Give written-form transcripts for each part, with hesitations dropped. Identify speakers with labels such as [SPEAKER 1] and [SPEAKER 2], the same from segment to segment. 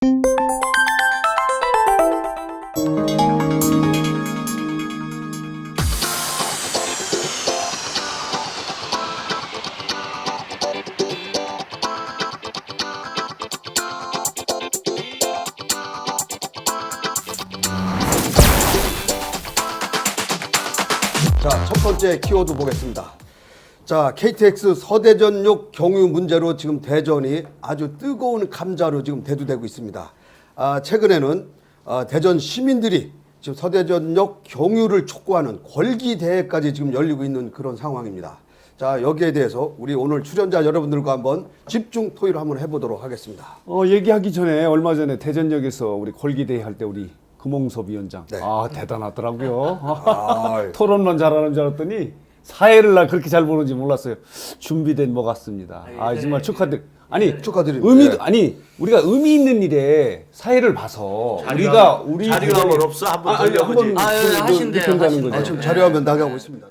[SPEAKER 1] 자, 첫 번째 키워드 보겠습니다. 자, KTX 서대전역 경유 문제로 지금 대전이 아주 뜨거운 감자로 지금 대두되고 있습니다. 최근에는 대전 시민들이 지금 서대전역 경유를 촉구하는 걸기대회까지 지금 열리고 있는 그런 상황입니다. 자, 여기에 대해서 우리 오늘 출연자 여러분들과 한번 집중 토의를 한번 해보도록 하겠습니다.
[SPEAKER 2] 얘기하기 전에 얼마 전에 대전역에서 우리 걸기대회 할 때 우리 금홍섭 위원장
[SPEAKER 1] 네.
[SPEAKER 2] 대단하더라고요. 토론만 잘하는 줄 알았더니 사회를 나 그렇게 잘 보는지 몰랐어요. 준비된 것 같습니다. 정말
[SPEAKER 1] 축하드립니다.
[SPEAKER 2] 우리가 의미 있는 일에 사회를 봐서 우리
[SPEAKER 3] 자료하면 없어 한번 돌려보지.
[SPEAKER 4] 하신대요.
[SPEAKER 2] 하신다는 거죠.
[SPEAKER 1] 지금 자료화면 나가고 있습니다.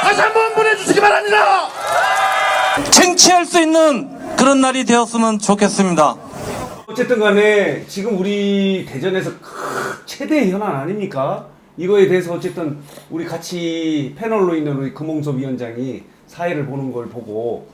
[SPEAKER 3] 다시 한번 보내주시기 바랍니다.
[SPEAKER 4] 쟁취할 수 있는 그런 날이 되었으면 좋겠습니다.
[SPEAKER 2] 어쨌든 간에 지금 우리 대전에서 최대 현안 아닙니까? 이거에 대해서 어쨌든 우리 같이 패널로 있는 우리 금홍섭 위원장이 사회를 보는 걸 보고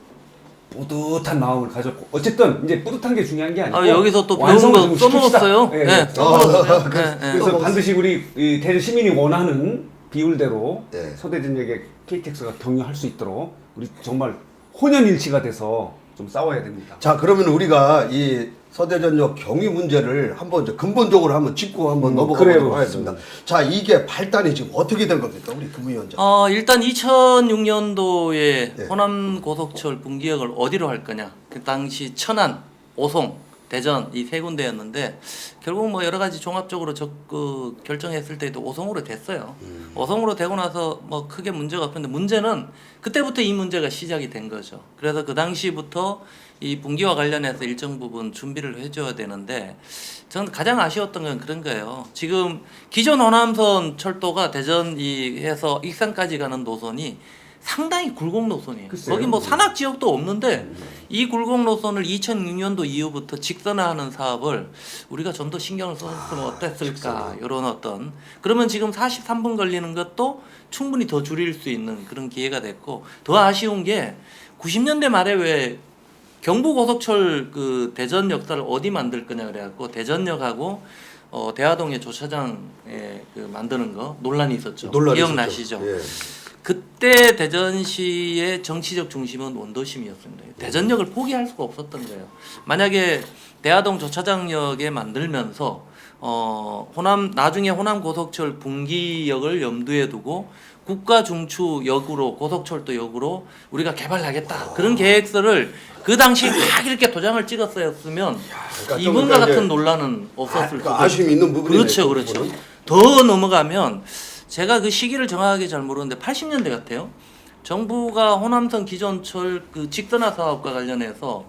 [SPEAKER 2] 뿌듯한 마음을 가졌고, 어쨌든 이제 뿌듯한 게 중요한 게 아니고
[SPEAKER 4] 여기서 또 배운 거 써먹었어요.
[SPEAKER 2] 네.
[SPEAKER 4] 써먹었어요.
[SPEAKER 2] 그래서 반드시 우리 이 대전 시민이 원하는 비율대로
[SPEAKER 1] 네.
[SPEAKER 2] 서대전역에 KTX가 경유할 수 있도록 우리 정말 혼연일치가 돼서 좀 싸워야 됩니다.
[SPEAKER 1] 자, 그러면 우리가 이 서대전역 경유 문제를 한번 이제 근본적으로 한번 짚고 한번 넘어가보도록 하겠습니다. 자, 이게 발단이 지금 어떻게 된 겁니까, 우리 금위원장?
[SPEAKER 4] 일단 2006년도에 호남 고속철 분기역을 어디로 할 거냐. 그 당시 천안, 오송, 대전 이 세 군데였는데 결국 뭐 여러 가지 종합적으로 결정했을 때도 오송으로 됐어요. 오송으로 되고 나서 뭐 크게 문제가 없는데, 문제는 그때부터 이 문제가 시작이 된 거죠. 그래서 그 당시부터 이 분기와 관련해서 일정 부분 준비를 해줘야 되는데, 저는 가장 아쉬웠던 건 그런 거예요. 지금 기존 호남선 철도가 대전에서 익산까지 가는 노선이 상당히 굴곡 노선이에요.
[SPEAKER 2] 글쎄요.
[SPEAKER 4] 거기 뭐 산악 지역도 없는데 이 굴곡 노선을 2006년도 이후부터 직선화하는 사업을 우리가 좀 더 신경을 썼으면 어땠을까, 이런 어떤. 그러면 지금 43분 걸리는 것도 충분히 더 줄일 수 있는 그런 기회가 됐고, 더 아쉬운 게 90년대 말에 왜 경부고속철 그 대전 역사를 어디 만들 거냐 그래갖고 대전역하고 대화동의 조차장에 그 만드는 거 논란이 있었죠. 기억나시죠?
[SPEAKER 1] 예.
[SPEAKER 4] 그때 대전시의 정치적 중심은 원도심이었습니다. 대전역을 포기할 수가 없었던 거예요. 만약에 대화동 조차장역에 만들면서 나중에 호남 고속철 분기역을 염두에 두고 국가 중추역으로, 고속철도역으로 우리가 개발하겠다, 그런 계획서를 그 당시 막 이렇게 도장을 찍었었으면
[SPEAKER 1] 그러니까
[SPEAKER 4] 이번과 같은 논란은 없었을 거예요.
[SPEAKER 1] 아쉬움이 있는 부분이네요.
[SPEAKER 4] 그렇죠, 그렇죠. 더 넘어가면 제가 그 시기를 정확하게 잘 모르는데 80년대 같아요. 정부가 호남선 기존철 그 직선화 사업과 관련해서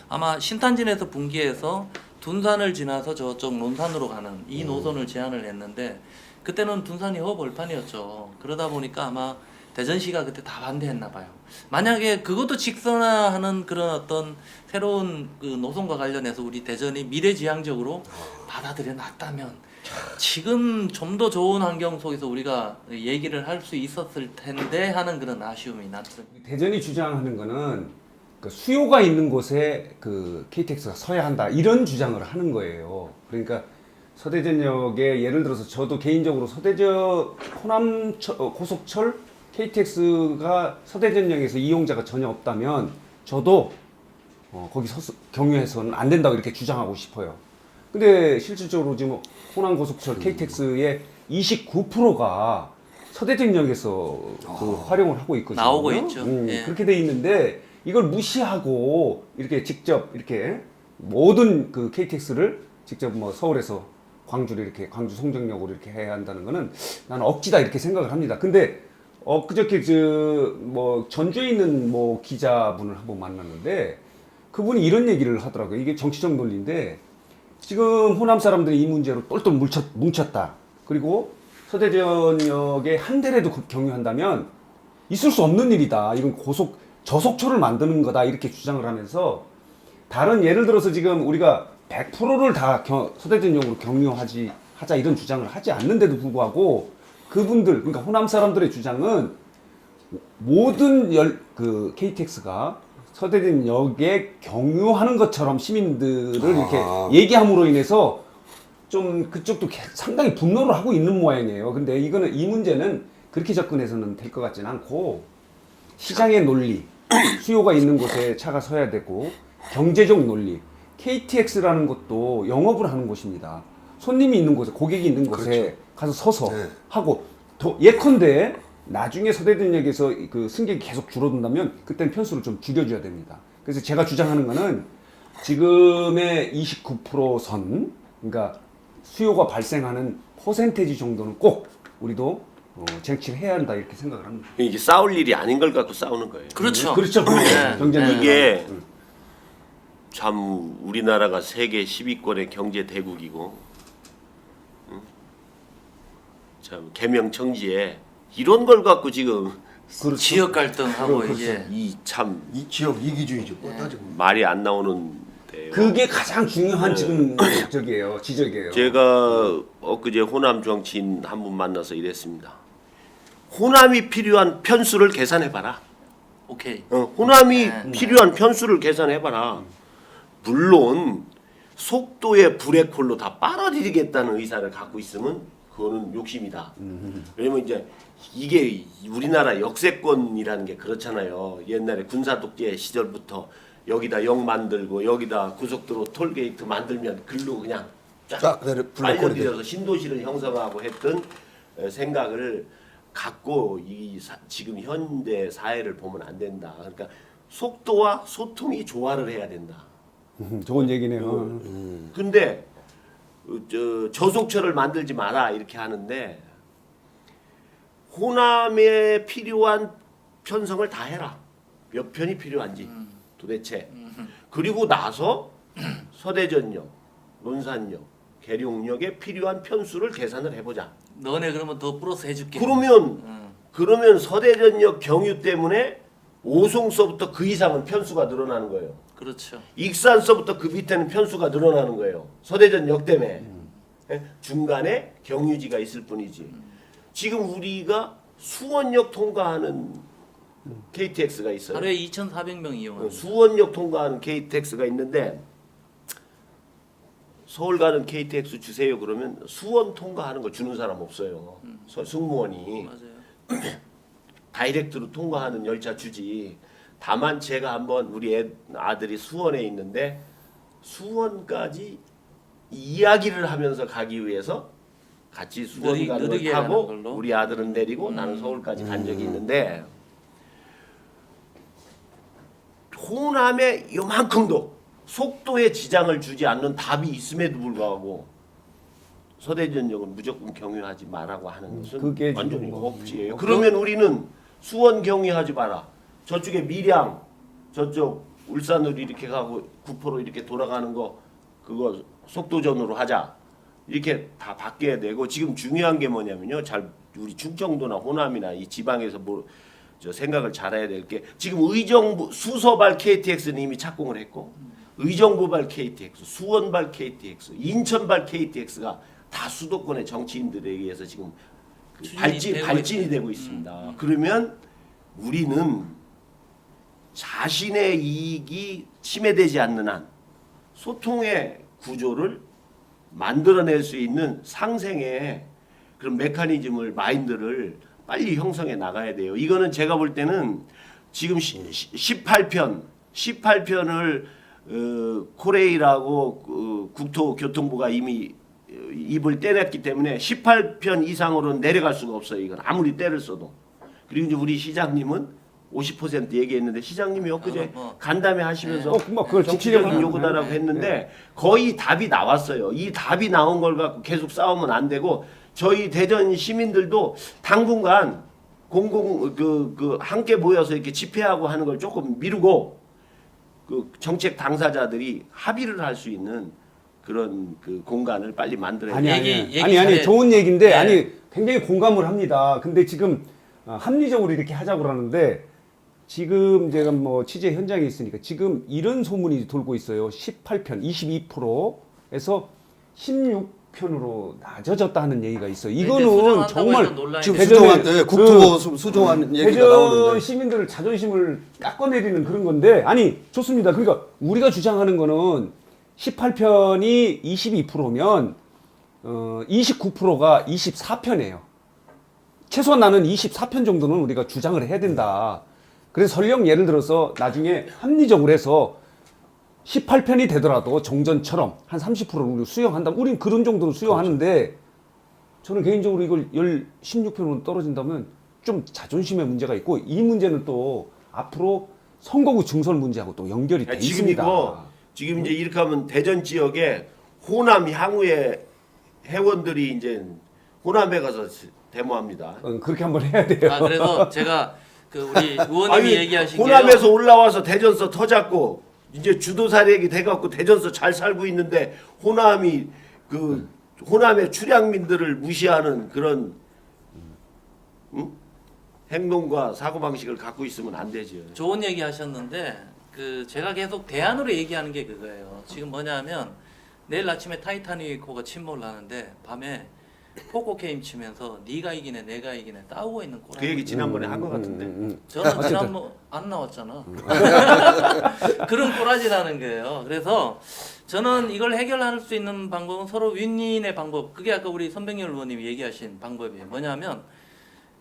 [SPEAKER 4] 아마 신탄진에서 분기해서 둔산을 지나서 저쪽 논산으로 가는 이 노선을 제안을 했는데, 그때는 둔산이 허벌판이었죠. 그러다 보니까 아마 대전시가 그때 다 반대했나 봐요. 만약에 그것도 직선화하는 그런 어떤 새로운 그 노선과 관련해서 우리 대전이 미래지향적으로 받아들여 놨다면 지금 좀 더 좋은 환경 속에서 우리가 얘기를 할 수 있었을 텐데 하는 그런 아쉬움이 났습니다.
[SPEAKER 2] 대전이 주장하는 거는 그 수요가 있는 곳에 그 KTX가 서야 한다, 이런 주장을 하는 거예요. 그러니까 서대전역에 예를 들어서 저도 개인적으로 서대전 호남 고속철 KTX가 서대전역에서 이용자가 전혀 없다면 저도 거기 경유해서는 안 된다고 이렇게 주장하고 싶어요. 근데 실질적으로 지금 호남 고속철 KTX의 29%가 서대전역에서 그 활용을 하고 있거든요.
[SPEAKER 4] 나오고 있죠. 예.
[SPEAKER 2] 그렇게 돼 있는데 이걸 무시하고 이렇게 직접 이렇게 모든 그 KTX를 직접 뭐 서울에서 광주를 이렇게 광주 송정역으로 이렇게 해야 한다는 거는 나는 억지다, 이렇게 생각을 합니다. 근데 그저께 뭐 전주에 있는 뭐 기자분을 한번 만났는데 그분이 이런 얘기를 하더라고요. 이게 정치적 논리인데, 지금 호남 사람들이 이 문제로 똘똘 뭉쳤다. 그리고 서대전역에 한 대라도 경유한다면 있을 수 없는 일이다. 이건 고속 저속초를 만드는 거다 이렇게 주장을 하면서 다른 예를 들어서 지금 우리가 100%를 다 서대전역으로 하자 이런 주장을 하지 않는데도 불구하고 그분들 그러니까 호남 사람들의 주장은 모든 KTX가 서대전역에 경유하는 것처럼 시민들을 이렇게 얘기함으로 인해서 좀 그쪽도 상당히 분노를 하고 있는 모양이에요. 근데 이 문제는 그렇게 접근해서는 될 것 같지는 않고 시장의 논리, 수요가 있는 곳에 차가 서야 되고 경제적 논리, KTX라는 것도 영업을 하는 곳입니다. 손님이 있는 곳에, 고객이 있는 곳에 가서 서서 하고 더 예컨대 나중에 서대전역에서 그 승객이 계속 줄어든다면 그때는 편수를 좀 줄여줘야 됩니다. 그래서 제가 주장하는 거는 지금의 29% 선, 그러니까 수요가 발생하는 퍼센테이지 정도는 꼭 우리도 쟁취를 해야 한다 이렇게 생각을 합니다.
[SPEAKER 3] 이게 싸울 일이 아닌 걸 갖고 싸우는 거예요.
[SPEAKER 4] 그렇죠.
[SPEAKER 2] 그렇죠. 경제는
[SPEAKER 3] 이게 참 우리나라가 세계 10위권의 경제 대국이고 참 개명청지에 이런 걸 갖고 지금
[SPEAKER 4] 지역 갈등하고 이게
[SPEAKER 3] 이 참
[SPEAKER 1] 이 지역 이기주의죠. 뭐 따지고.
[SPEAKER 3] 말이 안 나오는데요.
[SPEAKER 2] 그게 가장 중요한 지금 지적이에요.
[SPEAKER 3] 제가 엊그제 호남 정치인 한 분 만나서 이랬습니다. 호남이 필요한 편수를 계산해봐라.
[SPEAKER 4] 오케이.
[SPEAKER 3] 호남이 필요한 편수를 계산해봐라. 물론 속도의 브레이크홀로 다 빨아들이겠다는 의사를 갖고 있으면 그거는 욕심이다. 왜냐면 이제 이게 우리나라 역세권이라는 게 그렇잖아요. 옛날에 군사독재 시절부터 여기다 역 만들고 여기다 고속도로 톨게이트 만들면 글로 그냥
[SPEAKER 1] 쫙
[SPEAKER 3] 빨려들여서 신도시를 형성하고 했던 생각을 갖고 지금 현대 사회를 보면 안 된다. 그러니까 속도와 소통이 조화를 해야 된다.
[SPEAKER 2] 좋은 얘기네요.
[SPEAKER 3] 근데 저속철을 만들지 마라 이렇게 하는데 호남에 필요한 편성을 다 해라. 몇 편이 필요한지 도대체. 그리고 나서 서대전역, 논산역, 계룡역에 필요한 편수를 계산을 해보자.
[SPEAKER 4] 너네 그러면 더 플러스 해줄게.
[SPEAKER 3] 그러면 서대전역 경유 때문에 오송서부터 그 이상은 편수가 늘어나는 거예요.
[SPEAKER 4] 그렇죠.
[SPEAKER 3] 익산서부터 그 밑에는 편수가 늘어나는 거예요. 서대전역 때문에. 예? 중간에 경유지가 있을 뿐이지. 지금 우리가 수원역 통과하는 KTX가 있어요.
[SPEAKER 4] 하루에 2,400명 이용합니다.
[SPEAKER 3] 수원역 통과하는 KTX가 있는데 서울 가는 KTX 주세요 그러면 수원 통과하는 거 주는 사람 없어요. 승무원이.
[SPEAKER 4] 맞아요.
[SPEAKER 3] 다이렉트로 통과하는 열차 주지. 다만 제가 한번 우리 아들이 수원에 있는데 수원까지 이야기를 하면서 가기 위해서 같이 수원 가는 걸 타고 우리 아들은 내리고 나는 서울까지 간 적이 있는데 호남에 요만큼도 속도에 지장을 주지 않는 답이 있음에도 불구하고 서대전역은 무조건 경유하지 말라고 하는 것은
[SPEAKER 2] 그게
[SPEAKER 3] 완전히
[SPEAKER 2] 지금
[SPEAKER 3] 억지예요. 그러면 우리는 수원 경유하지 마라. 저쪽에 밀양, 저쪽 울산으로 이렇게 가고 구포로 이렇게 돌아가는 거 그거 속도전으로 하자. 이렇게 다 바뀌어야 되고 지금 중요한 게 뭐냐면요. 우리 충청도나 호남이나 이 지방에서 저 생각을 잘해야 될 게 지금 의정부 수서발 KTX는 이미 착공을 했고 의정부발 KTX, 수원발 KTX, 인천발 KTX가 다 수도권의 정치인들에 의해서 지금 발진이 되고 있습니다. 그러면 우리는 자신의 이익이 침해되지 않는 한 소통의 구조를 만들어낼 수 있는 상생의 그런 메커니즘을 마인드를 빨리 형성해 나가야 돼요. 이거는 제가 볼 때는 지금 18편을 코레일하고 국토교통부가 이미 입을 떼냈기 때문에 18편 이상으로는 내려갈 수가 없어요. 이건 아무리 때를 써도. 그리고 이제 우리 시장님은 50% 얘기했는데 시장님이 엊그제 간담회 하시면서
[SPEAKER 2] 그걸
[SPEAKER 3] 정치적인 요구다라고 했는데 거의 답이 나왔어요. 이 답이 나온 걸 갖고 계속 싸우면 안 되고 저희 대전 시민들도 당분간 함께 모여서 이렇게 집회하고 하는 걸 조금 미루고 그 정책 당사자들이 합의를 할 수 있는 그런 그 공간을 빨리 만들어야 돼요.
[SPEAKER 2] 아니 좋은 얘기인데 아니 굉장히 공감을 합니다. 근데 지금 합리적으로 이렇게 하자고 그러는데 지금 제가 뭐 취재 현장에 있으니까 지금 이런 소문이 돌고 있어요. 18편 22%에서 16편으로 낮아졌다 하는 얘기가 있어요. 이거는 정말
[SPEAKER 1] 지금
[SPEAKER 2] 대전에
[SPEAKER 1] 수정한 국토부 수정한 얘기가
[SPEAKER 2] 대전
[SPEAKER 1] 나오는데
[SPEAKER 2] 시민들을 자존심을 깎아내리는 그런 건데 아니 좋습니다. 그러니까 우리가 주장하는 거는 18편이 22%면 29%가 24편이에요. 최소한 나는 24편 정도는 우리가 주장을 해야 된다. 그래서 설령 예를 들어서 나중에 합리적으로 해서 18편이 되더라도 정전처럼 한 30%를 우리 수용한다면 우린 그런 정도는 수용하는데 저는 개인적으로 이걸 16편으로 떨어진다면 좀 자존심의 문제가 있고 이 문제는 또 앞으로 선거구 증설 문제하고 또 연결이 돼
[SPEAKER 3] 지금
[SPEAKER 2] 있습니다.
[SPEAKER 3] 이거 지금 이제 이렇게 하면 대전 지역에 호남 향후에 회원들이 이제 호남에 가서 데모합니다.
[SPEAKER 2] 그렇게 한번 해야 돼요.
[SPEAKER 4] 아 그래서 제가 그 우리 의원님이
[SPEAKER 3] 아니,
[SPEAKER 4] 얘기하신
[SPEAKER 3] 호남에서
[SPEAKER 4] 게요.
[SPEAKER 3] 올라와서 대전서 터잡고 이제 주도사력이 돼갖고 대전서 잘 살고 있는데 호남이 그 호남의 출향민들을 무시하는 그런 행동과 사고방식을 갖고 있으면 안 되죠.
[SPEAKER 4] 좋은 얘기 하셨는데 그 제가 계속 대안으로 얘기하는 게 그거예요. 지금 뭐냐면 내일 아침에 타이타닉호가 침몰을 하는데 밤에 포커 게임 치면서 네가 이기네 내가 이기네 싸우고 있는 꼬라.
[SPEAKER 3] 그 얘기 지난번에 한 것 같은데.
[SPEAKER 4] 저는 지난번 안 나왔잖아. 그런 꼬라지라는 거예요. 그래서 저는 이걸 해결할 수 있는 방법은 서로 윈윈의 방법. 그게 아까 우리 선백열 의원님이 얘기하신 방법이에요. 뭐냐면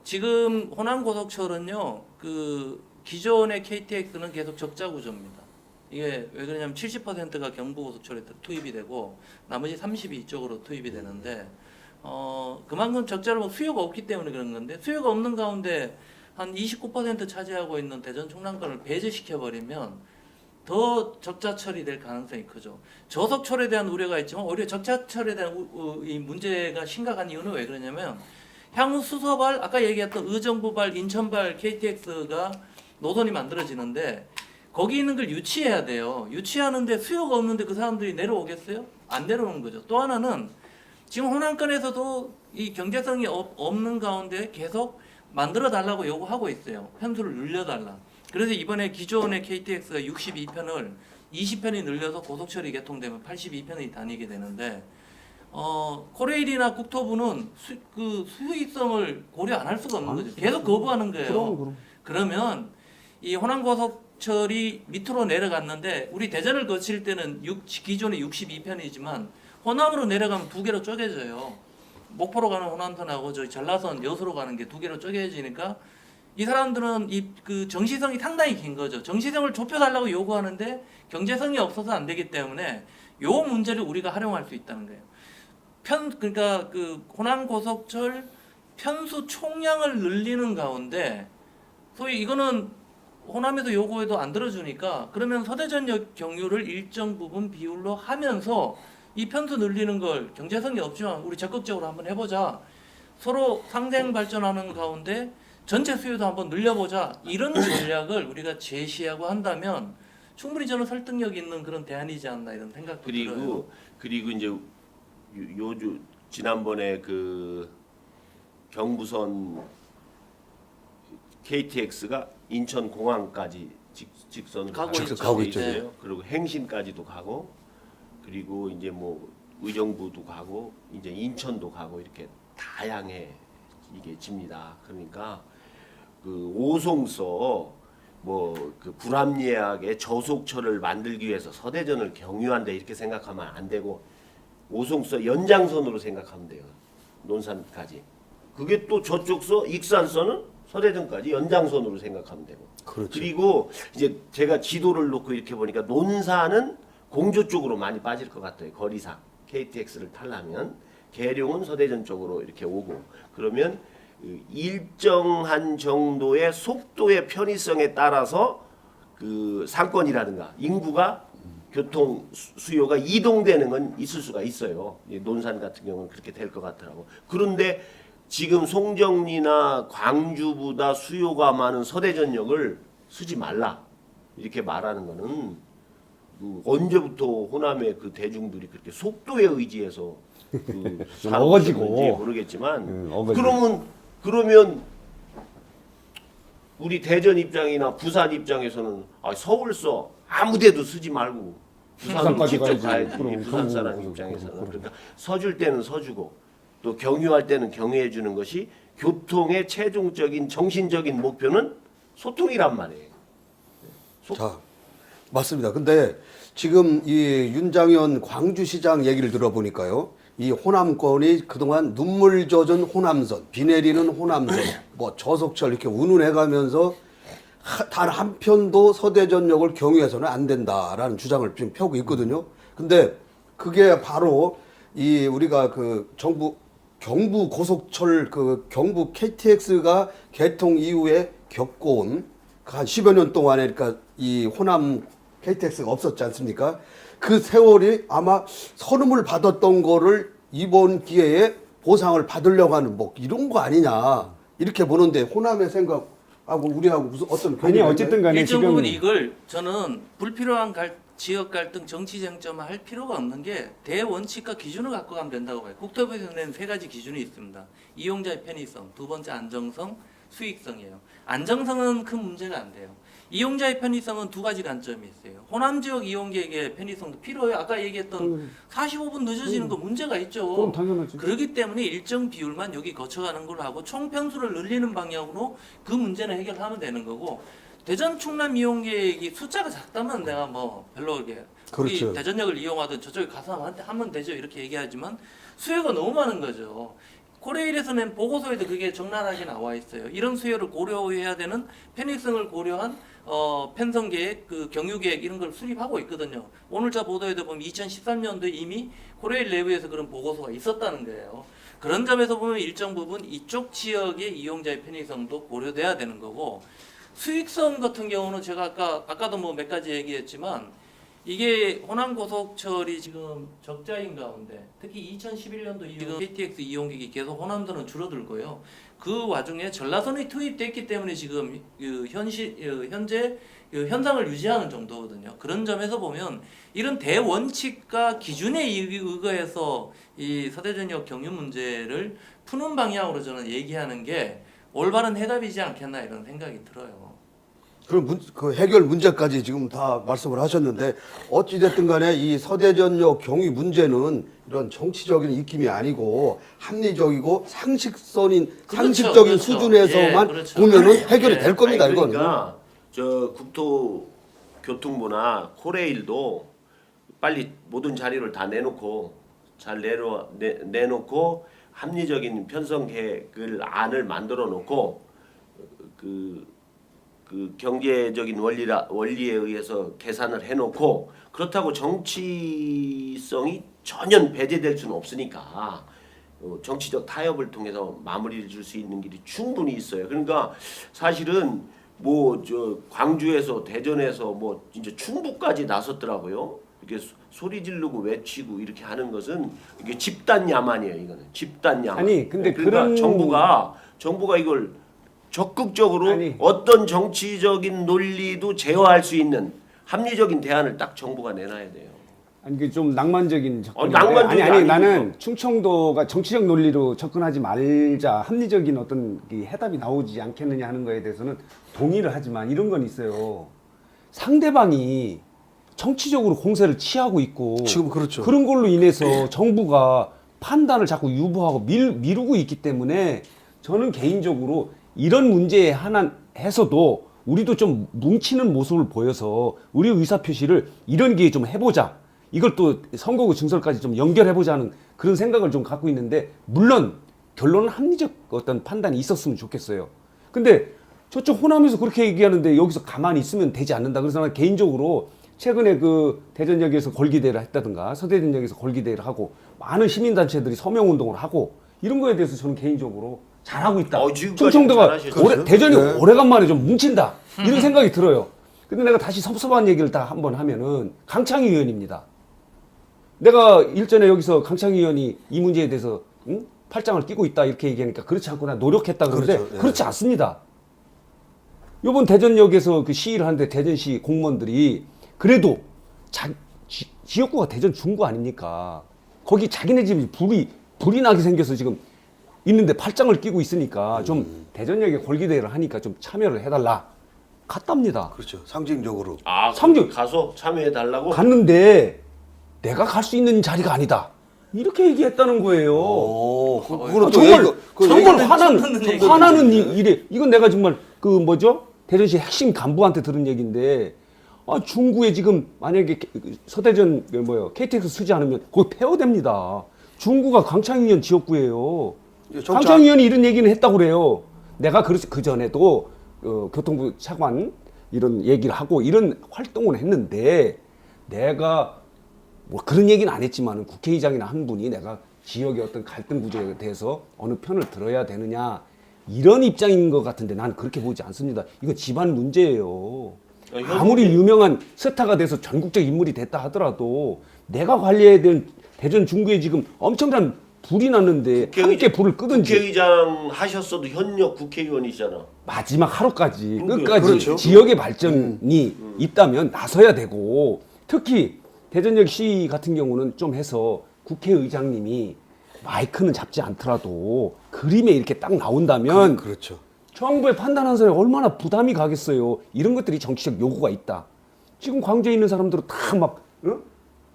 [SPEAKER 4] 지금 호남 고속철은요, 그 기존의 KTX는 계속 적자 구조입니다. 이게 왜 그러냐면 70%가 경부 고속철에 투입이 되고 나머지 30이 이쪽으로 투입이 되는데 그만큼 적자를 뭐 수요가 없기 때문에 그런 건데 수요가 없는 가운데 한 29% 차지하고 있는 대전 충남권을 배제시켜 버리면 더 적자 처리될 가능성이 크죠. 저속철에 대한 우려가 있지만 오히려 적자철에 대한 이 문제가 심각한 이유는 왜 그러냐면 향후 수서발 아까 얘기했던 의정부발 인천발 KTX가 노선이 만들어지는데 거기 있는 걸 유치해야 돼요. 유치하는데 수요가 없는데 그 사람들이 내려오겠어요? 안 내려오는 거죠. 또 하나는 지금 호남권에서도 이 경제성이 없는 가운데 계속 만들어 달라고 요구하고 있어요. 편수를 늘려달라. 그래서 이번에 기존의 KTX가 62편을 20편이 늘려서 고속철이 개통되면 82편이 다니게 되는데 코레일이나 국토부는 수익성을 고려 안 할 수가 없는 거죠. 계속 거부하는 거예요. 그러면 이 호남고속철이 밑으로 내려갔는데 우리 대전을 거칠 때는 기존에 62편이지만 호남으로 내려가면 두 개로 쪼개져요. 목포로 가는 호남선하고 저희 전라선 여수로 가는 게 두 개로 쪼개지니까 이 사람들은 그 정시성이 상당히 긴 거죠. 정시성을 좁혀달라고 요구하는데 경제성이 없어서 안 되기 때문에 요 문제를 우리가 활용할 수 있다는 거예요. 그러니까 그 호남 고속철 편수 총량을 늘리는 가운데 소위 이거는 호남에서 요구해도 안 들어주니까 그러면 서대전역 경유를 일정 부분 비율로 하면서 이 편수 늘리는 걸 경제성이 없지만 우리 적극적으로 한번 해보자. 서로 상생 발전하는 가운데 전체 수요도 한번 늘려보자. 이런 전략을 우리가 제시하고 한다면 충분히 저는 설득력 있는 그런 대안이지 않나 이런 생각도 들어요.
[SPEAKER 3] 그리고 이제 요주 지난번에 그 경부선 KTX가 인천 공항까지 직선으로
[SPEAKER 1] 가고 있죠.
[SPEAKER 3] 있어요. 그리고 행신까지도 가고 그리고 이제 뭐 의정부도 가고 이제 인천도 가고 이렇게 다양해 이게 집니다. 그러니까 그 오송서 뭐 그 불합리하게 저속철을 만들기 위해서 서대전을 경유한다 이렇게 생각하면 안 되고 오송서 연장선으로 생각하면 돼요. 논산까지. 그게 또 저쪽서 익산선은 서대전까지 연장선으로 생각하면 되고.
[SPEAKER 1] 그렇죠.
[SPEAKER 3] 그리고 이제 제가 지도를 놓고 이렇게 보니까 논산은 공조 쪽으로 많이 빠질 것 같아요. 거리상 KTX를 타려면 계룡은 서대전 쪽으로 이렇게 오고 그러면 일정한 정도의 속도의 편의성에 따라서 그 상권이라든가 인구가 교통 수요가 이동되는 건 있을 수가 있어요. 논산 같은 경우는 그렇게 될 것 같더라고. 그런데 지금 송정리나 광주보다 수요가 많은 서대전역을 쓰지 말라 이렇게 말하는 거는 언제부터 호남의 그 대중들이 그렇게 속도에 의지해서 그
[SPEAKER 2] 어거지고
[SPEAKER 3] 모르겠지만
[SPEAKER 2] 어거지.
[SPEAKER 3] 그러면 우리 대전 입장이나 부산 입장에서는 서울서 아무데도 쓰지 말고 부산으로
[SPEAKER 2] 부산까지
[SPEAKER 3] 직접
[SPEAKER 2] 가야지.
[SPEAKER 3] 가야지.
[SPEAKER 2] 그럼,
[SPEAKER 3] 부산 사람
[SPEAKER 2] 그럼,
[SPEAKER 3] 입장에서는.
[SPEAKER 2] 그럼.
[SPEAKER 3] 그러니까 서줄 때는 서주고 또 경유할 때는 경유해 주는 것이 교통의 최종적인 정신적인 목표는 소통이란 말이에요.
[SPEAKER 1] 자, 맞습니다. 근데 지금 이 윤장현 광주시장 얘기를 들어보니까요. 이 호남권이 그동안 눈물 젖은 호남선, 비 내리는 호남선, 뭐 저속철 이렇게 운운해가면서 단 한 편도 서대전역을 경유해서는 안 된다라는 주장을 지금 펴고 있거든요. 근데 그게 바로 이 우리가 그 경부 고속철 그 경부 KTX가 개통 이후에 겪어온 한 10여 년 동안에 그러니까 이 호남 KTX가 없었지 않습니까? 그 세월이 아마 선움을 받았던 거를 이번 기회에 보상을 받으려고 하는 뭐 이런 거 아니냐 이렇게 보는데 호남의 생각하고 우리하고 무슨 어떤
[SPEAKER 2] 아니
[SPEAKER 1] 괴리가
[SPEAKER 2] 어쨌든 간에
[SPEAKER 4] 일정
[SPEAKER 2] 지금
[SPEAKER 4] 부분 이걸 저는 불필요한 지역 갈등, 정치 쟁점을 할 필요가 없는 게 대원칙과 기준을 갖고 가면 된다고 봐요. 국토부에서 낸 세 가지 기준이 있습니다. 이용자의 편의성, 두 번째 안정성, 수익성이에요. 안정성은 큰 문제가 안 돼요. 이용자의 편의성은 두 가지 관점이 있어요. 호남 지역 이용객의 편의성도 필요해요. 아까 얘기했던 45분 늦어지는 거 문제가 있죠.
[SPEAKER 2] 그럼 당연하지.
[SPEAKER 4] 그렇기 때문에 일정 비율만 여기 거쳐가는 걸로 하고 총 편수를 늘리는 방향으로 그 문제는 해결하면 되는 거고 대전 충남 이용객이 숫자가 작다면 내가 뭐 별로 이렇게
[SPEAKER 1] 그렇죠.
[SPEAKER 4] 우리 대전역을 이용하든 저쪽에 가서 하면 되죠 이렇게 얘기하지만 수요가 너무 많은 거죠. 코레일에서 낸 보고서에도 그게 적나라하게 나와 있어요. 이런 수요를 고려해야 되는 편의성을 고려한 편성 계획, 그 경유 계획 이런 걸 수립하고 있거든요. 오늘자 보도에도 보면 2013년도에 이미 코레일 내부에서 그런 보고서가 있었다는 거예요. 그런 점에서 보면 일정 부분 이쪽 지역의 이용자의 편의성도 고려돼야 되는 거고 수익성 같은 경우는 제가 아까도 뭐 몇 가지 얘기했지만 이게 호남 고속철이 지금 적자인 가운데 특히 2011년도 이후 KTX 이용객이 계속 호남도는 줄어들고요. 그 와중에 전라선이 투입됐기 때문에 지금 현재 현상을 유지하는 정도거든요. 그런 점에서 보면 이런 대원칙과 기준에 의거해서 이 서대전역 경유 문제를 푸는 방향으로 저는 얘기하는 게 올바른 해답이지 않겠나 이런 생각이 들어요.
[SPEAKER 1] 그 해결 문제까지 지금 다 말씀을 하셨는데 어찌됐든 간에 이 서대전역 경유 문제는 이런 정치적인 입김이 아니고 합리적이고 상식적인
[SPEAKER 4] 그렇죠.
[SPEAKER 1] 수준에서만
[SPEAKER 4] 예, 그렇죠.
[SPEAKER 1] 보면은 해결이
[SPEAKER 4] 예.
[SPEAKER 1] 될 겁니다. 이건.
[SPEAKER 3] 그러니까 저 국토교통부나 코레일도 빨리 모든 자료를 다 내놓고 잘 내놓고 합리적인 편성 계획을 안을 만들어 놓고 그 경제적인 원리에 의해서 계산을 해놓고 그렇다고 정치성이 전혀 배제될 수는 없으니까 정치적 타협을 통해서 마무리를 줄 수 있는 길이 충분히 있어요. 그러니까 사실은 뭐 저 광주에서 대전에서 뭐 진짜 충북까지 나섰더라고요. 이렇게 소리 지르고 외치고 이렇게 하는 것은 이게 집단 야만이에요. 이거는 집단 야만.
[SPEAKER 2] 아니, 근데
[SPEAKER 3] 그러니까
[SPEAKER 2] 그런
[SPEAKER 3] 정부가 이걸 적극적으로
[SPEAKER 2] 아니.
[SPEAKER 3] 어떤 정치적인 논리도 제어할 수 있는 합리적인 대안을 딱 정부가 내놔야 돼요.
[SPEAKER 2] 아니 이게 좀 낭만적인 접근인데
[SPEAKER 3] 낭만적이
[SPEAKER 2] 아니
[SPEAKER 3] 아니죠.
[SPEAKER 2] 나는 충청도가 정치적 논리로 접근하지 말자 합리적인 어떤 이 해답이 나오지 않겠느냐 하는 거에 대해서는 동의를 하지만 이런 건 있어요. 상대방이 정치적으로 공세를 취하고 있고
[SPEAKER 1] 지금 그렇죠.
[SPEAKER 2] 그런 걸로 인해서 정부가 판단을 자꾸 유보하고 미루고 있기 때문에 저는 개인적으로 이런 문제에 한해서도 우리도 좀 뭉치는 모습을 보여서 우리 의사표시를 이런 기회에 좀 해보자. 이걸 또 선거구 증설까지 좀 연결해보자는 그런 생각을 좀 갖고 있는데 물론 결론은 합리적 어떤 판단이 있었으면 좋겠어요. 근데 저쪽 호남에서 그렇게 얘기하는데 여기서 가만히 있으면 되지 않는다. 그래서 나는 개인적으로 최근에 그 대전역에서 걸기대회를 했다든가 서대전역에서 걸기대회를 하고 많은 시민단체들이 서명운동을 하고 이런 거에 대해서 저는 개인적으로 잘하고 있다.
[SPEAKER 3] 지금까지
[SPEAKER 2] 충청도가
[SPEAKER 3] 잘하셨죠.
[SPEAKER 2] 대전이
[SPEAKER 1] 네.
[SPEAKER 2] 오래간만에 좀 뭉친다. 이런 생각이 들어요. 근데 내가 다시 섭섭한 얘기를 다 한번 하면은 강창희 의원입니다. 내가 일전에 여기서 강창희 의원이 이 문제에 대해서 팔짱을 끼고 있다 이렇게 얘기하니까 그렇지 않고 나 노력했다 그러는데
[SPEAKER 1] 그렇죠. 예.
[SPEAKER 2] 그렇지 않습니다. 이번 대전역에서 그 시위를 하는데 대전시 공무원들이 그래도 지역구가 대전 중구 아닙니까? 거기 자기네 집이 불이 나게 생겨서 지금 있는데 팔짱을 끼고 있으니까 좀 대전역에 골기대회를 하니까 좀 참여를 해달라. 갔답니다.
[SPEAKER 1] 그렇죠. 상징적으로.
[SPEAKER 3] 아,
[SPEAKER 2] 상주-
[SPEAKER 3] 가서 참여해 달라고?
[SPEAKER 2] 갔는데 내가 갈 수 있는 자리가 아니다. 이렇게 얘기했다는 거예요.
[SPEAKER 1] 그거는 또
[SPEAKER 2] 정말
[SPEAKER 1] 얘기가- 그
[SPEAKER 2] 정말
[SPEAKER 1] 얘기가-
[SPEAKER 2] 화나는 일에 이건 내가 정말 그 뭐죠? 대전시 핵심 간부한테 들은 얘기인데 중구에 지금 만약에 서대전 KTX 쓰지 않으면 거기 폐허됩니다. 중구가 강창위원 지역구예요.
[SPEAKER 1] 예, 정치
[SPEAKER 2] 강창위원이 이런 얘기는 했다고 그래요. 내가 그 전에도 교통부 차관 이런 얘기를 하고 이런 활동을 했는데 내가 뭐 그런 얘기는 안 했지만 국회의장이나 한 분이 내가 지역의 어떤 갈등 구조에 대해서 어느 편을 들어야 되느냐 이런 입장인 것 같은데 난 그렇게 보지 않습니다. 이거 집안 문제예요. 아무리 유명한 스타가 돼서 전국적 인물이 됐다 하더라도 내가 관리해야 될 대전 중구에 지금 엄청난 불이 났는데 함께 불을 끄든지
[SPEAKER 3] 국회의장 하셨어도 현역 국회의원이시잖아.
[SPEAKER 2] 마지막 하루까지
[SPEAKER 3] 그러게요.
[SPEAKER 2] 끝까지
[SPEAKER 1] 그렇죠.
[SPEAKER 2] 지역의 발전이 있다면 나서야 되고 특히 대전역 시 같은 경우는 좀 해서 국회의장님이 마이크는 잡지 않더라도 그림에 이렇게 딱 나온다면
[SPEAKER 1] 그렇죠.
[SPEAKER 2] 정부의 판단한 사람이 얼마나 부담이 가겠어요. 이런 것들이 정치적 요구가 있다. 지금 광주에 있는 사람들은 다 막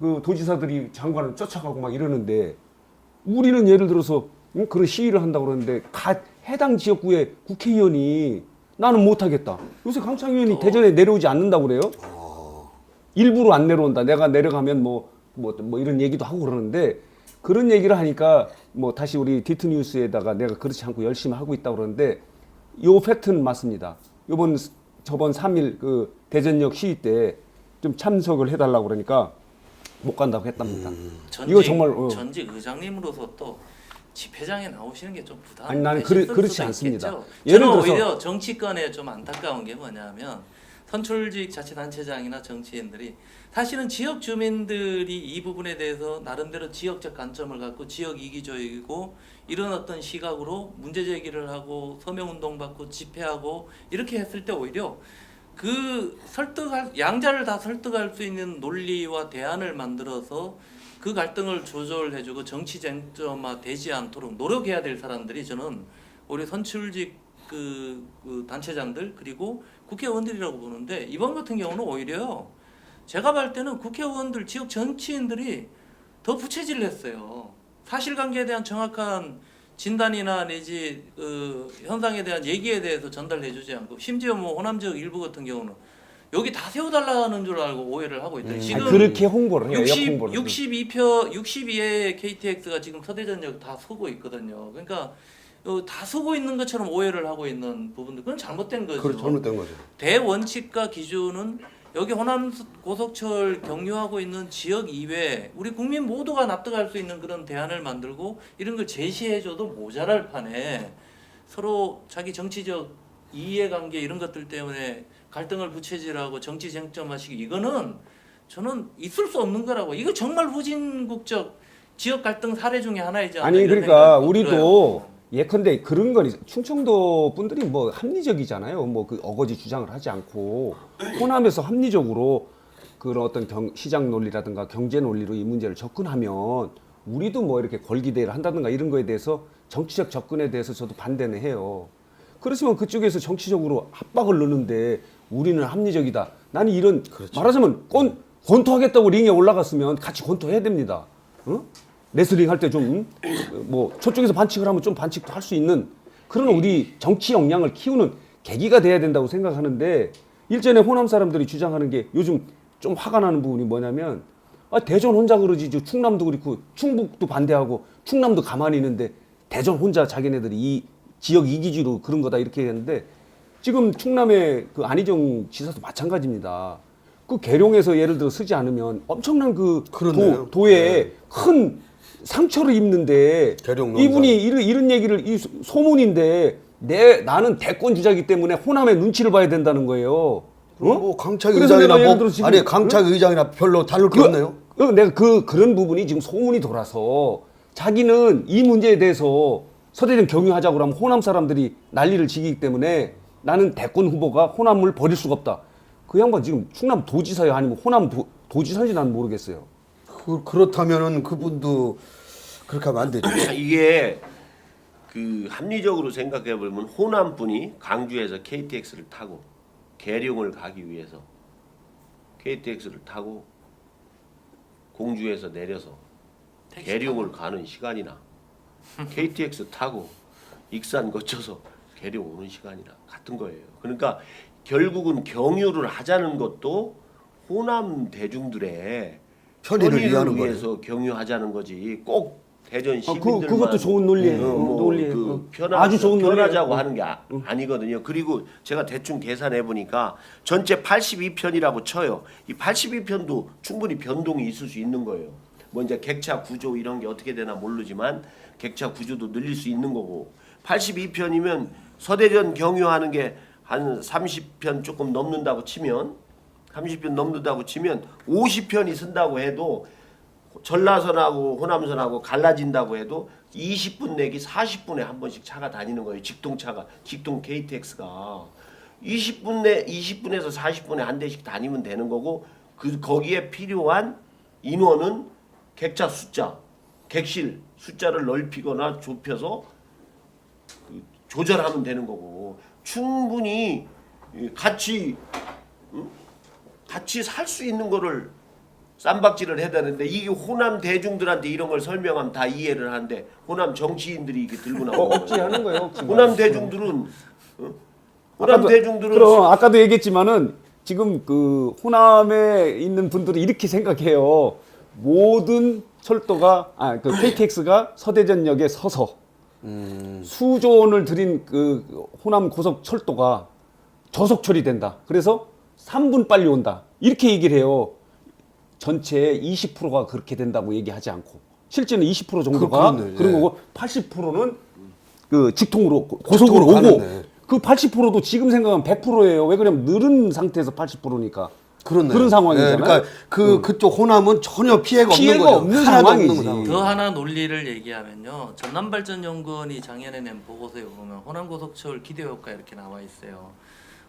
[SPEAKER 2] 그 도지사들이 장관을 쫓아가고 막 이러는데 우리는 예를 들어서 그런 시위를 한다고 그러는데 해당 지역구의 국회의원이 나는 못하겠다. 요새 강창의원이 대전에 내려오지 않는다고 그래요. 일부러 안 내려온다. 내가 내려가면 뭐 이런 얘기도 하고 그러는데 그런 얘기를 하니까 뭐 다시 우리 디트뉴스에다가 내가 그렇지 않고 열심히 하고 있다고 그러는데 요 팩트는 맞습니다. 저번 3일 그 대전역 시위 때 좀 참석을 해달라고 그러니까 못 간다고 했답니다. 이거 정말
[SPEAKER 4] 전직 의장님으로서 또 집회장에 나오시는 게 좀 부담.
[SPEAKER 2] 아니, 나는 그렇지 않습니다.
[SPEAKER 4] 저는
[SPEAKER 2] 예를 들어서-
[SPEAKER 4] 오히려 정치권에 좀 안타까운 게 뭐냐면 선출직 자치단체장이나 정치인들이 사실은 지역 주민들이 이 부분에 대해서 나름대로 지역적 관점을 갖고 지역 이기적이고 이런 어떤 시각으로 문제 제기를 하고 서명 운동 받고 집회하고 이렇게 했을 때 오히려 그 양자를 다 설득할 수 있는 논리와 대안을 만들어서 그 갈등을 조절해주고 정치 쟁점화 되지 않도록 노력해야 될 사람들이 저는 우리 선출직 그 단체장들 그리고 국회의원들이라고 보는데 이번 같은 경우는 오히려 제가 볼 때는 국회의원들 지역 정치인들이 더 부채질을 했어요. 사실관계에 대한 정확한 진단이나 내지 현상에 대한 얘기에 대해서 전달해주지 않고 심지어 뭐 호남 지역 일부 같은 경우는 여기 다 세워달라는 줄 알고 오해를 하고 있다. 지금
[SPEAKER 2] 그렇게 홍보를 해요.
[SPEAKER 4] 62의 KTX가 지금 서대전역 다 서고 있거든요. 그러니까 다 서고 있는 것처럼 오해를 하고 있는 부분들 그건 잘못된 거죠.
[SPEAKER 1] 그렇죠. 잘못된 거죠.
[SPEAKER 4] 대원칙과 기준은 여기 호남 고속철 경유하고 있는 지역 이외에 우리 국민 모두가 납득할 수 있는 그런 대안을 만들고 이런 걸 제시해줘도 모자랄 판에 서로 자기 정치적 이해관계 이런 것들 때문에 갈등을 부채질하고 정치 쟁점화시키 이거는 저는 있을 수 없는 거라고. 이거 정말 후진국적 지역 갈등 사례 중에 하나이지 않나.
[SPEAKER 2] 아니
[SPEAKER 4] 이런
[SPEAKER 2] 그러니까
[SPEAKER 4] 생각도
[SPEAKER 2] 우리도
[SPEAKER 4] 들어요.
[SPEAKER 2] 예컨대 그런 건 충청도 분들이 뭐 합리적이잖아요. 뭐 그 어거지 주장을 하지 않고 호남에서 합리적으로 그런 어떤 시장 논리라든가 경제 논리로 이 문제를 접근하면 우리도 뭐 이렇게 걸기대를 한다든가 이런 거에 대해서 정치적 접근에 대해서 저도 반대는 해요. 그렇지만 그쪽에서 정치적으로 압박을 넣는데 우리는 합리적이다. 나는 이런 말하자면 권투하겠다고 링에 올라갔으면 같이 권투해야 됩니다. 어? 레슬링 할 때 좀 뭐 저쪽에서 반칙을 하면 좀 반칙도 할 수 있는 그런 우리 정치 역량을 키우는 계기가 돼야 된다고 생각하는데 일전에 호남 사람들이 주장하는 게 요즘 좀 화가 나는 부분이 뭐냐면 대전 혼자 그러지 충남도 그렇고 충북도 반대하고 충남도 가만히 있는데 대전 혼자 자기네들이 이 지역 이기주의로 그런 거다 이렇게 했는데 지금 충남의 그 안희정 지사도 마찬가지입니다. 그 계룡에서 예를 들어 쓰지 않으면 엄청난 그
[SPEAKER 1] 그렇네요.
[SPEAKER 2] 도에 큰 상처를 입는데
[SPEAKER 1] 계룡
[SPEAKER 2] 이분이 이런 얘기를 이 소문인데 나는 대권 주자이기 때문에 호남의 눈치를 봐야 된다는 거예요.
[SPEAKER 1] 뭐 강창
[SPEAKER 2] 그래서
[SPEAKER 1] 의장이나
[SPEAKER 2] 내가 예를
[SPEAKER 1] 뭐
[SPEAKER 2] 들어 지금
[SPEAKER 1] 아니 강창 의장이나 별로 다를 게 없네요.
[SPEAKER 2] 내가 그런 부분이 지금 소문이 돌아서 자기는 이 문제에 대해서 서대전 경유하자고 하면 호남 사람들이 난리를 지기 때문에 나는 대권 후보가 호남을 버릴 수가 없다. 그 양반 지금 충남 도지사야 아니면 호남 도지사인지 난 모르겠어요.
[SPEAKER 1] 그렇다면은 그분도 그렇게 하면 안 되죠.
[SPEAKER 3] 이게 그 합리적으로 생각해 보면 호남분이 광주에서 KTX를 타고 계룡을 가기 위해서 KTX를 타고 공주에서 내려서 계룡을 가는 시간이나 KTX 타고 익산 거쳐서 계룡 오는 시간이나 같은 거예요. 그러니까 결국은 경유를 하자는 것도 호남 대중들의
[SPEAKER 1] 편의를 위하는
[SPEAKER 3] 위해서 경유하자는 거지. 꼭 대전
[SPEAKER 5] 아,
[SPEAKER 3] 시민들만
[SPEAKER 5] 그것도 좋은 논리예요. 논리예요.
[SPEAKER 3] 그
[SPEAKER 5] 아주 좋은
[SPEAKER 3] 편하자고
[SPEAKER 5] 논리예요.
[SPEAKER 3] 하는 게 아니거든요. 그리고 제가 대충 계산해 보니까 전체 82편이라고 쳐요. 이 82편도 충분히 변동이 있을 수 있는 거예요. 뭐 이제 객차 구조 이런 게 어떻게 되나 모르지만 객차 구조도 늘릴 수 있는 거고 82편이면 서대전 경유하는 게 한 30편 조금 넘는다고 치면 30편 넘는다고 치면 50편이 쓴다고 해도 전라선하고 호남선하고 갈라진다고 해도 20분 내기 40분에 한 번씩 차가 다니는 거예요. 직통차가 직통 KTX가 20분에서 40분에 한 대씩 다니면 되는 거고 그 거기에 필요한 인원은 객차 숫자, 객실 숫자를 넓히거나 좁혀서 그 조절하면 되는 거고 충분히 같이 살 수 있는 거를 쌈박질을 해야 되는데 이게 호남 대중들한테 이런 걸 설명하면 다 이해를 하는데 호남 정치인들이 이게 들고 나오는 거예요.
[SPEAKER 5] 억지하는 거예요. 억지.
[SPEAKER 3] 호남 대중들은
[SPEAKER 5] 그럼 아까도 얘기했지만은 지금 그 호남에 있는 분들은 이렇게 생각해요. 모든 철도가 그 KTX가 서대전역에 서서 수조 원을 들인 그 호남 고속 철도가 저속 처리된다. 그래서 3분 빨리 온다. 이렇게 얘기를 해요. 전체의 20%가 그렇게 된다고 얘기하지 않고 실제는 20% 정도가
[SPEAKER 1] 그렇네,
[SPEAKER 5] 그런
[SPEAKER 1] 예.
[SPEAKER 5] 거고 80%는 그 직통으로 고속으로 오고
[SPEAKER 1] 가는데.
[SPEAKER 5] 그 80%도 지금 생각하면 100%예요. 왜 그러냐면 늘은 상태에서 80%니까.
[SPEAKER 1] 그렇네요.
[SPEAKER 5] 그런 상황이잖아요.
[SPEAKER 1] 그러니까 그쪽 호남은 전혀 피해가 없는
[SPEAKER 5] 피해가
[SPEAKER 1] 거죠.
[SPEAKER 5] 없는
[SPEAKER 1] 하나도
[SPEAKER 5] 상황이지.
[SPEAKER 1] 없는 상황.
[SPEAKER 4] 더 하나 논리를 얘기하면요. 전남발전연구원이 작년에 낸 보고서에 보면 호남고속철 기대효과 이렇게 나와 있어요.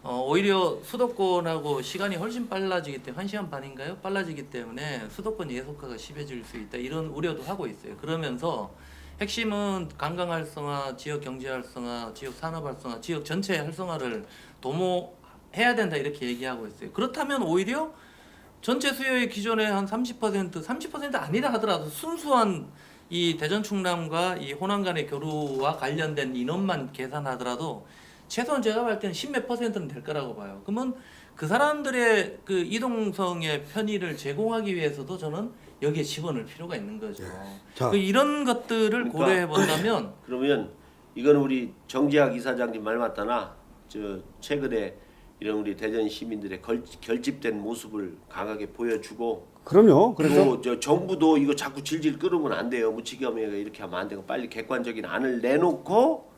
[SPEAKER 4] 오히려 수도권하고 시간이 훨씬 빨라지기 때문에 1시간 반인가요? 빨라지기 때문에 수도권 예속화가 심해질 수 있다. 이런 우려도 하고 있어요. 그러면서 핵심은 관광 활성화, 지역 경제 활성화, 지역 산업 활성화, 지역 전체 활성화를 도모해야 된다 이렇게 얘기하고 있어요. 그렇다면 오히려 전체 수요의 기존의 한 30% 아니다 하더라도 순수한 이 대전 충남과 이 호남 간의 교류와 관련된 인원만 계산하더라도 최소한 제가 볼 때는 10몇 %는 될 거라고 봐요. 그러면 그 사람들의 그 이동성의 편의를 제공하기 위해서도 저는 여기에 집어넣을 필요가 있는 거죠.
[SPEAKER 1] 자.
[SPEAKER 4] 이런 것들을
[SPEAKER 3] 그러니까
[SPEAKER 4] 고려해 본다면
[SPEAKER 3] 그러면 이건 우리 정재학 이사장님 말 맞다나 저 최근에 이런 우리 대전 시민들의 결집된 모습을 강하게 보여주고
[SPEAKER 5] 그럼요. 그래서
[SPEAKER 3] 그리고 저 정부도 이거 자꾸 질질 끌으면 안 돼요. 무치겸이가 이렇게 하면 안 되고 빨리 객관적인 안을 내놓고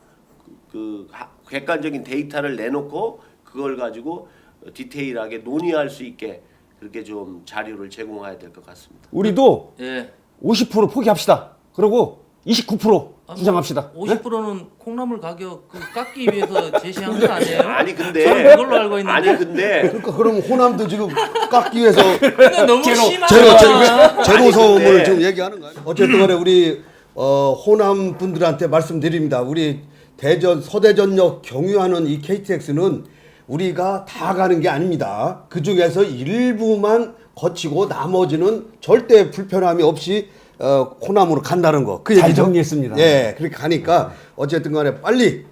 [SPEAKER 3] 객관적인 데이터를 내놓고 그걸 가지고 디테일하게 논의할 수 있게 그렇게 좀 자료를 제공해야 될 것 같습니다.
[SPEAKER 5] 우리도
[SPEAKER 4] 예.
[SPEAKER 5] 50% 포기합시다. 그리고 29% 주장합시다.
[SPEAKER 4] 50%는 콩나물 가격 깎기 위해서 제시한 거 아니에요?
[SPEAKER 3] 아니 근데
[SPEAKER 4] 저는 그걸로 알고 있는데.
[SPEAKER 3] 아니 근데
[SPEAKER 1] 그러니까 그럼 호남도 지금 깎기 위해서
[SPEAKER 4] 근데 너무 심하다.
[SPEAKER 1] 제로 소음을
[SPEAKER 3] 근데-
[SPEAKER 1] 지금 얘기하는 거예요. 어쨌든 간에 우리 호남 분들한테 말씀드립니다. 우리 대전 서대전역 경유하는 이 KTX는 우리가 다 가는 게 아닙니다. 그 중에서 일부만 거치고 나머지는 절대 불편함이 없이 호남으로 간다는 거. 그
[SPEAKER 5] 잘
[SPEAKER 1] 얘기죠.
[SPEAKER 5] 정리했습니다.
[SPEAKER 1] 예, 그렇게 가니까 어쨌든 간에 빨리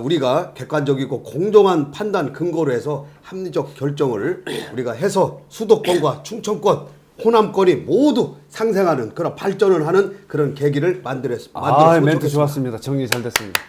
[SPEAKER 1] 우리가 객관적이고 공정한 판단 근거로 해서 합리적 결정을 우리가 해서 수도권과 충청권, 호남권이 모두 상생하는 그런 발전을 하는 그런 계기를 만들었으면
[SPEAKER 5] 멘트
[SPEAKER 1] 좋겠습니다.
[SPEAKER 5] 좋았습니다. 정리 잘 됐습니다.